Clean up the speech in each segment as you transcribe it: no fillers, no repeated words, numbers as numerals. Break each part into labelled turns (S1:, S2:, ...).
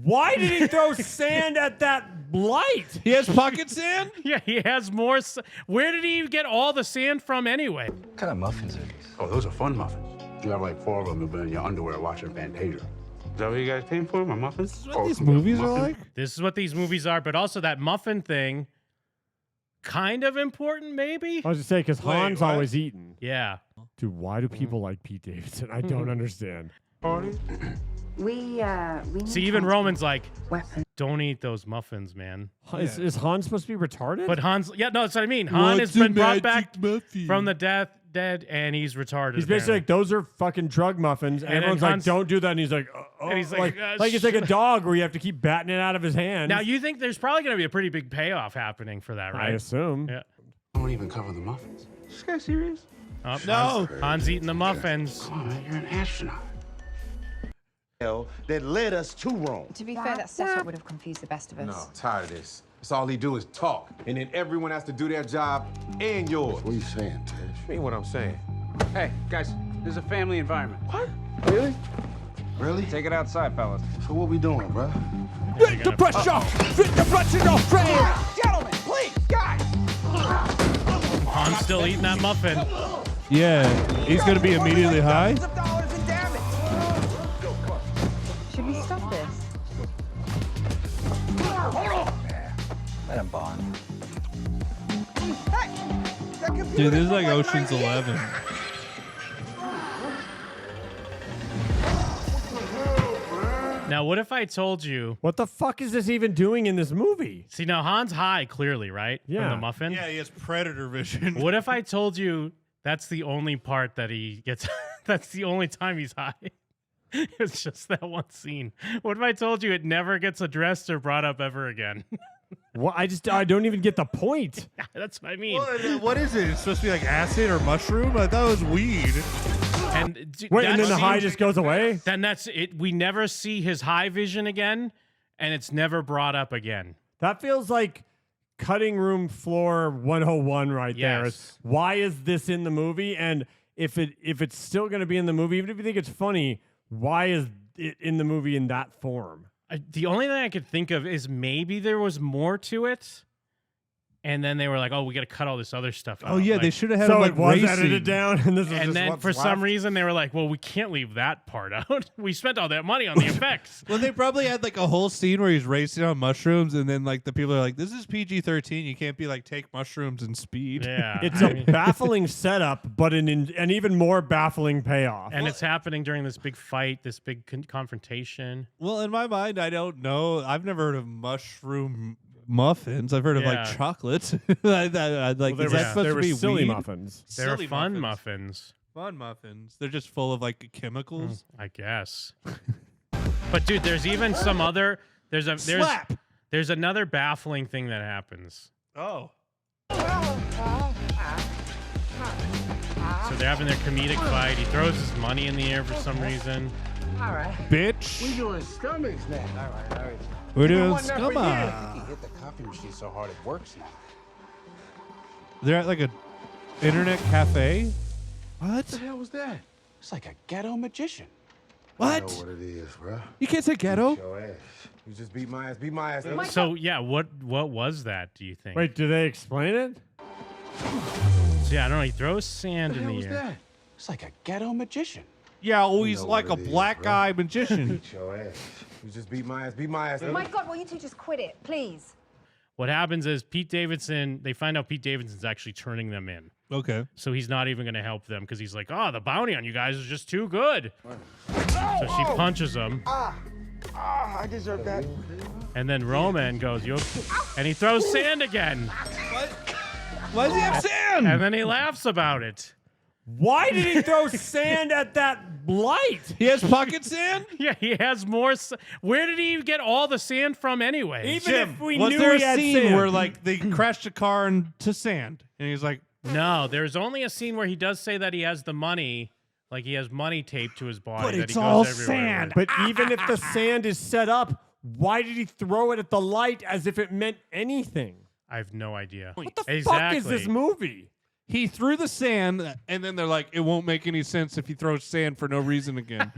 S1: Why did he throw sand at that light?
S2: He has pocket sand?
S3: Yeah, he has more. Where did he get all the sand from anyway?
S4: What kind of muffins are these?
S5: Oh, those are fun muffins. You have like 4 of them. You'll be in your underwear watching Fantasia. Is that what you guys came for, my muffins?
S2: This is what these movies are like?
S3: This is what these movies are, but also that muffin thing, kind of important, maybe?
S1: I was just saying, because Han's always eating.
S3: Yeah.
S1: Dude, why do people like Pete Davidson? I don't understand.
S6: We
S3: See, even Roman's like,
S6: weapon.
S3: don't eat those muffins, man.
S1: Is Han supposed to be retarded?
S3: But Han's, yeah, no, that's what I mean. Han has been brought back from the dead, and he's retarded.
S1: He's basically like, those are fucking drug muffins. And everyone's like, don't do that. And he's like,
S3: and he's
S1: like it's like a dog where you have to keep batting it out of his hand.
S3: Now, you think there's probably going to be a pretty big payoff happening for that, right?
S1: I assume.
S3: Yeah.
S5: I don't even cover the muffins. Is this guy serious?
S3: Oh,
S2: No.
S3: Han's eating the muffins.
S5: Come on, man, you're an astronaut.
S7: That led us to Rome.
S6: To be fair, that setup would have confused the best of us.
S8: No, tired of this. That's all he do is talk, and then everyone has to do their job and yours.
S5: What are you saying, Tish?
S8: Mean what I'm saying.
S5: Hey, guys, this is a family environment.
S8: What? Really?
S5: Really?
S4: Take it outside, fellas.
S5: So what we doing, bro?
S3: Fit the
S1: pressure! Fit the pressure off train!
S7: Gentlemen, please, guys!
S3: Han's still eating that muffin.
S2: Yeah, he's going to be immediately high.
S7: Of dollars in damage.
S6: Should we stop this?
S4: Let him bond.
S2: Dude, this is like Ocean's 11.
S3: Now, what if I told you?
S1: What the fuck is this even doing in this movie?
S3: See, now Han's high, clearly, right?
S1: Yeah.
S3: From the muffin.
S2: Yeah, he has predator vision.
S3: What if I told you that's the only part that he gets? That's the only time he's high. It's just that one scene. What if I told you it never gets addressed or brought up ever again?
S1: Well, I don't even get the point.
S3: That's what I mean.
S2: What is it? It's supposed to be like acid or mushroom? I thought it was weed.
S3: And
S1: Wait, and then the
S3: scene-
S1: high just goes away?
S3: Then that's it. We never see his high vision again, and it's never brought up again.
S1: That feels like cutting room floor 101 right there.
S3: Yes.
S1: Why is this in the movie? And if it's still going to be in the movie, even if you think it's funny, why is it in the movie in that form?
S3: The only thing I could think of is maybe there was more to it, and then they were like, "Oh, we got to cut all this other stuff out."
S2: Oh, yeah,
S3: like,
S2: they should have had
S1: So
S2: him like
S1: it was
S2: racing.
S1: edited down, and this is
S3: And
S1: just
S3: then
S1: what's
S3: for some
S1: left?
S3: reason they were like, "Well, we can't leave that part out. We spent all that money on the effects."
S2: Well, they probably had like a whole scene where he's racing on mushrooms, and then like the people are like, "This is PG-13. You can't be like take mushrooms and speed."
S3: Yeah,
S1: It's
S3: I
S1: a
S3: mean-
S1: baffling setup, but an even more baffling payoff.
S3: and it's happening during this big fight, this big confrontation.
S2: Well, in my mind, I don't know. I've never heard of mushroom muffins. I've heard of
S3: Yeah.
S2: like chocolate. Like,
S1: Well,
S2: is
S1: they
S2: that supposed
S1: were
S2: to be
S1: silly
S2: weed?
S1: muffins.
S3: They were
S2: Silly
S3: fun muffins,
S2: Fun muffins. They're just full of like chemicals.
S3: I guess. But dude, there's even some other.
S2: Slap.
S3: There's another baffling thing that happens.
S2: Oh.
S3: So they're having their comedic fight. He throws his money in the air for some reason.
S7: All right.
S2: Bitch.
S5: We doing stomachs now.
S7: All right.
S2: We're doing
S7: one there for you.
S2: scumma.
S5: You hit the coffee machine so hard it works now.
S2: They're at like a internet cafe. What?
S5: What the hell was that? It's like a ghetto magician.
S8: I know
S2: What?
S8: what it is, bro.
S2: You can't say ghetto.
S8: Your ass. You just beat my ass.
S3: So yeah, what was that? Do you think?
S1: Wait, do they explain it?
S3: So, yeah, I don't know. He throws sand
S5: What the
S3: in
S5: hell
S3: the
S5: was
S3: air.
S5: that? It's like a ghetto magician.
S2: Yeah, oh, he's
S8: know
S2: like a
S8: what it is,
S2: black
S8: bro.
S2: guy magician.
S8: Beat your ass. You just beat my ass.
S6: My God, will you two just quit it, please?
S3: What happens is Pete Davidson. They find out Pete Davidson's actually turning them in.
S2: Okay.
S3: So he's not even going to help them because he's like, oh, the bounty on you guys is just too good. So she punches him.
S7: I deserve that.
S3: And then Roman goes, you, and he throws sand again.
S2: Why does he have sand?
S3: And then he laughs about it.
S1: Why did he throw sand at that light?
S2: He has pocket sand?
S3: Yeah, he has more. Where did he get all the sand from anyway?
S1: Even if we
S2: Was
S1: knew
S2: there
S1: he
S2: a
S1: had
S2: scene
S1: sand.
S2: where like they crashed a car into sand and he's like,
S3: No, there's only a scene where he does say that he has the money, like he has money taped to his body.
S2: But
S3: that
S2: it's
S3: he goes
S2: all
S3: everywhere
S2: sand.
S3: with.
S1: But even if the sand is set up, why did he throw it at the light as if it meant anything?
S3: I have no idea.
S1: What the
S3: exactly.
S1: fuck is this movie?
S2: he threw the sand, and then they're like, it won't make any sense if he throws sand for no reason again.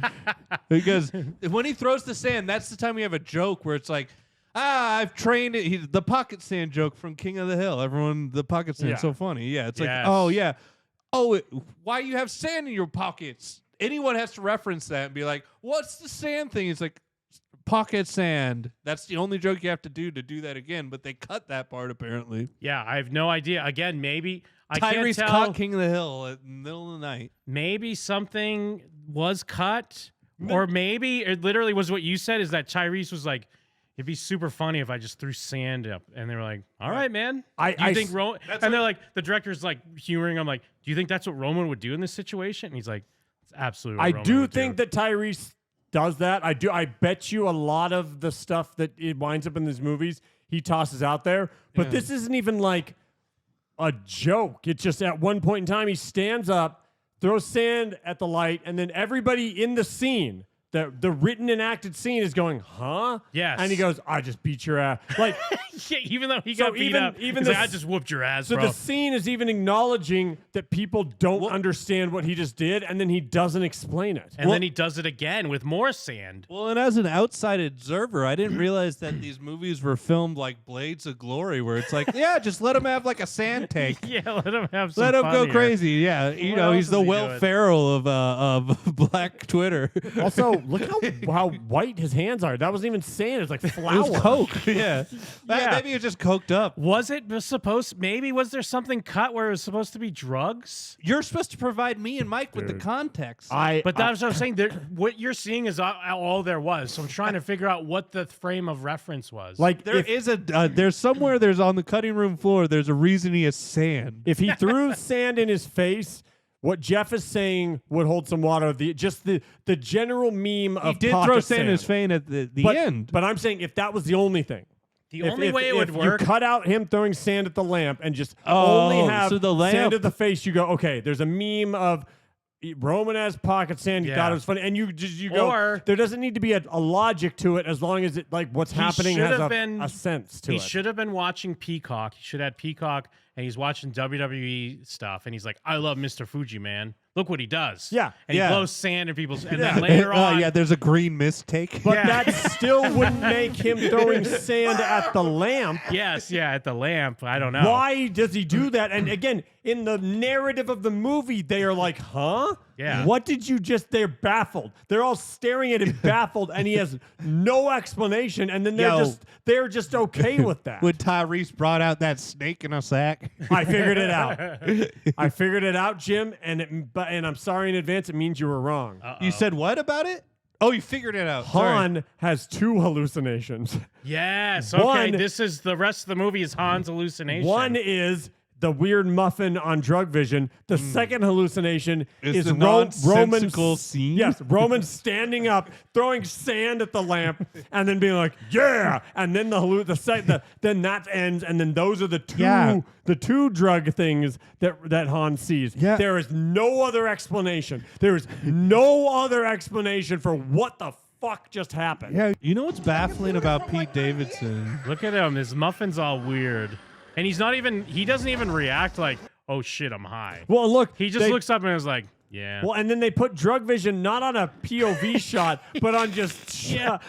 S2: Because when he throws the sand, that's the time we have a joke where it's like, I've trained it. The pocket sand joke from King of the Hill. Everyone, the pocket sand's so funny. Yeah, it's like, oh, yeah. Oh, why you have sand in your pockets? Anyone has to reference that and be like, what's the sand thing? It's like, pocket sand. That's the only joke you have to do that again, but they cut that part apparently.
S3: Yeah, I have no idea. Again, maybe I
S2: Tyrese
S3: can't tell.
S2: caught King of the Hill at the middle of the night.
S3: Maybe something was cut, or maybe it literally was what you said. Is that Tyrese was like, it'd be super funny if I just threw sand up, and they were like, "All right, man." Do you think Roman? And they're like, the director's like humoring him, like, "Do you think that's what Roman would do in this situation?" And he's like, "It's absolutely." What
S1: I
S3: Roman
S1: do
S3: would
S1: think that Tyrese does that. I do. I bet you a lot of the stuff that it winds up in these movies, he tosses out there. But this isn't even like a joke. It's just at one point in time, he stands up, throws sand at the light, and then everybody in the scene, the written and acted scene, is going, huh?
S3: Yes.
S1: And he goes, I just beat your ass. Like,
S3: yeah, even though he got beat up, he's like, I just whooped your ass,
S1: so
S3: bro.
S1: the scene is even acknowledging that people don't understand what he just did, and then he doesn't explain it.
S3: And then he does it again with more sand.
S2: Well, and as an outside observer, I didn't realize that these movies were filmed like Blades of Glory, where it's like, yeah, just let him have like a sand tank.
S3: Yeah, let him have some
S2: Let him
S3: fun
S2: go
S3: here.
S2: crazy. Yeah, you know,
S3: else
S2: he's the
S3: is he
S2: Will
S3: doing?
S2: Ferrell of Black Twitter.
S1: Also, look how white his hands are. That wasn't even sand. It's like flour.
S2: It was coke. Yeah.
S3: Yeah.
S2: Maybe it was just coked up.
S3: Was it supposed? Maybe was there something cut where it was supposed to be drugs?
S2: You're supposed to provide me and Mike with the context.
S3: But that's what I'm saying. What you're seeing is all there was. So I'm trying to figure out what the frame of reference was.
S1: Like
S2: There's somewhere there's on the cutting room floor, there's a reason he has sand.
S1: if he threw sand in his face, what Jeff is saying would hold some water. The general meme of
S2: He did
S1: pocket
S2: throw sand in his face at the end.
S1: But I'm saying if that was the only thing.
S3: the only way it would work.
S1: You cut out him throwing sand at the lamp and just
S2: Oh,
S1: only have
S2: so the lamp-
S1: sand at the face, you go, okay, there's a meme of Roman has pocket sand. You
S3: Yeah.
S1: thought it was funny. And you go,
S3: Or-
S1: there doesn't need to be a logic to it as long as it, like, what's happening
S3: should
S1: has
S3: have been-
S1: a sense to
S3: He
S1: it.
S3: should have been watching Peacock. He should have had Peacock, and he's watching WWE stuff, and he's like, I love Mr. Fuji, man. Look what he does.
S1: Yeah.
S3: And
S2: Yeah.
S3: he blows sand in people's... And then later on...
S2: yeah, there's a green mist take.
S1: But
S3: Yeah.
S1: that still wouldn't make him throwing sand at the lamp.
S3: Yes, yeah, at the lamp. I don't know.
S1: Why does he do that? And again, in the narrative of the movie, they are like, huh?
S3: Yeah.
S1: What did you just... They're baffled. They're all staring at him baffled, and he has no explanation, and then they're just okay with that.
S2: When Tyrese brought out that snake in a sack.
S1: I figured it out. I figured it out, Jim, and I'm sorry in advance. It means you were wrong.
S2: You said what about it? Oh, you figured it out. Sorry.
S1: Han has 2 hallucinations.
S3: Yes, okay.
S1: One-
S3: This is... The rest of the movie is Han's hallucination.
S1: One is the weird muffin on drug vision. The second hallucination is
S2: the
S1: Roman
S2: nonsensical scene?
S1: Yes, Roman standing up, throwing sand at the lamp, and then being like, "Yeah!" And then then that ends, and then those are the two drug things that Han sees.
S2: Yeah.
S1: There is no other explanation. There is no other explanation for what the fuck just happened.
S2: Yeah, you know what's baffling about Pete Davidson?
S3: Look at him. His muffin's all weird. And he doesn't even react like, oh shit, I'm high.
S1: Well, look,
S3: He just looks up and is like, yeah.
S1: Well, and then they put drug vision not on a POV shot, but on just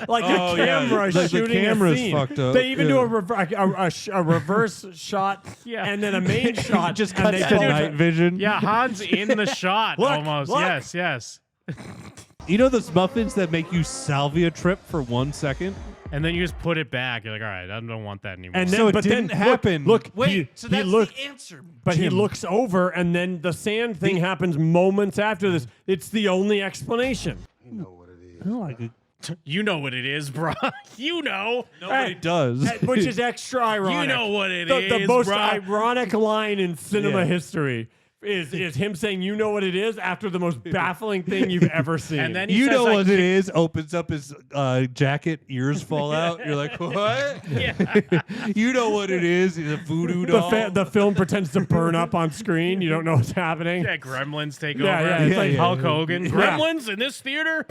S1: like
S2: Oh,
S1: the
S2: yeah.
S1: camera
S2: Like the
S1: shooting
S2: camera's
S1: a scene.
S2: fucked up.
S1: They even do
S2: Yeah.
S1: a reverse shot
S3: Yeah.
S1: and then a main shot.
S2: Just
S1: and
S2: cuts
S1: they
S2: to
S1: both-
S2: night vision.
S3: Yeah, Han's in the shot
S1: Look,
S3: almost.
S1: look.
S3: Yes.
S2: You know those muffins that make you salvia trip for 1 second?
S3: And then you just put it back. You're like, all right, I don't want that anymore.
S1: And then,
S2: So it
S1: but
S2: didn't
S1: then,
S2: happen.
S1: Look,
S2: Wait,
S1: he,
S2: so
S1: he
S2: that's
S1: looked,
S2: the answer.
S1: but he
S2: Jim.
S1: looks over, and then the sand thing happens moments after this. It's the only explanation.
S2: I don't like it.
S3: you know what it is, bro. You know.
S2: Nobody does.
S1: Which is extra ironic.
S3: You know what it
S1: the
S3: is,
S1: most
S3: bruh.
S1: ironic line in cinema
S2: Yeah.
S1: history is him saying, you know what it is, after the most baffling thing you've ever seen.
S3: And then he
S2: You
S3: says,
S2: know
S3: like,
S2: what it is. Opens up his jacket, ears fall out. You're like, what?
S3: Yeah.
S2: You know what it is. It's a voodoo
S1: the,
S2: doll.
S1: the film pretends to burn up on screen. You don't know what's happening.
S3: Yeah, Gremlins take
S1: Yeah,
S3: over.
S1: yeah, it's
S3: It's like
S2: like-
S3: Hulk Hogan.
S1: Yeah.
S3: Gremlins in this theater?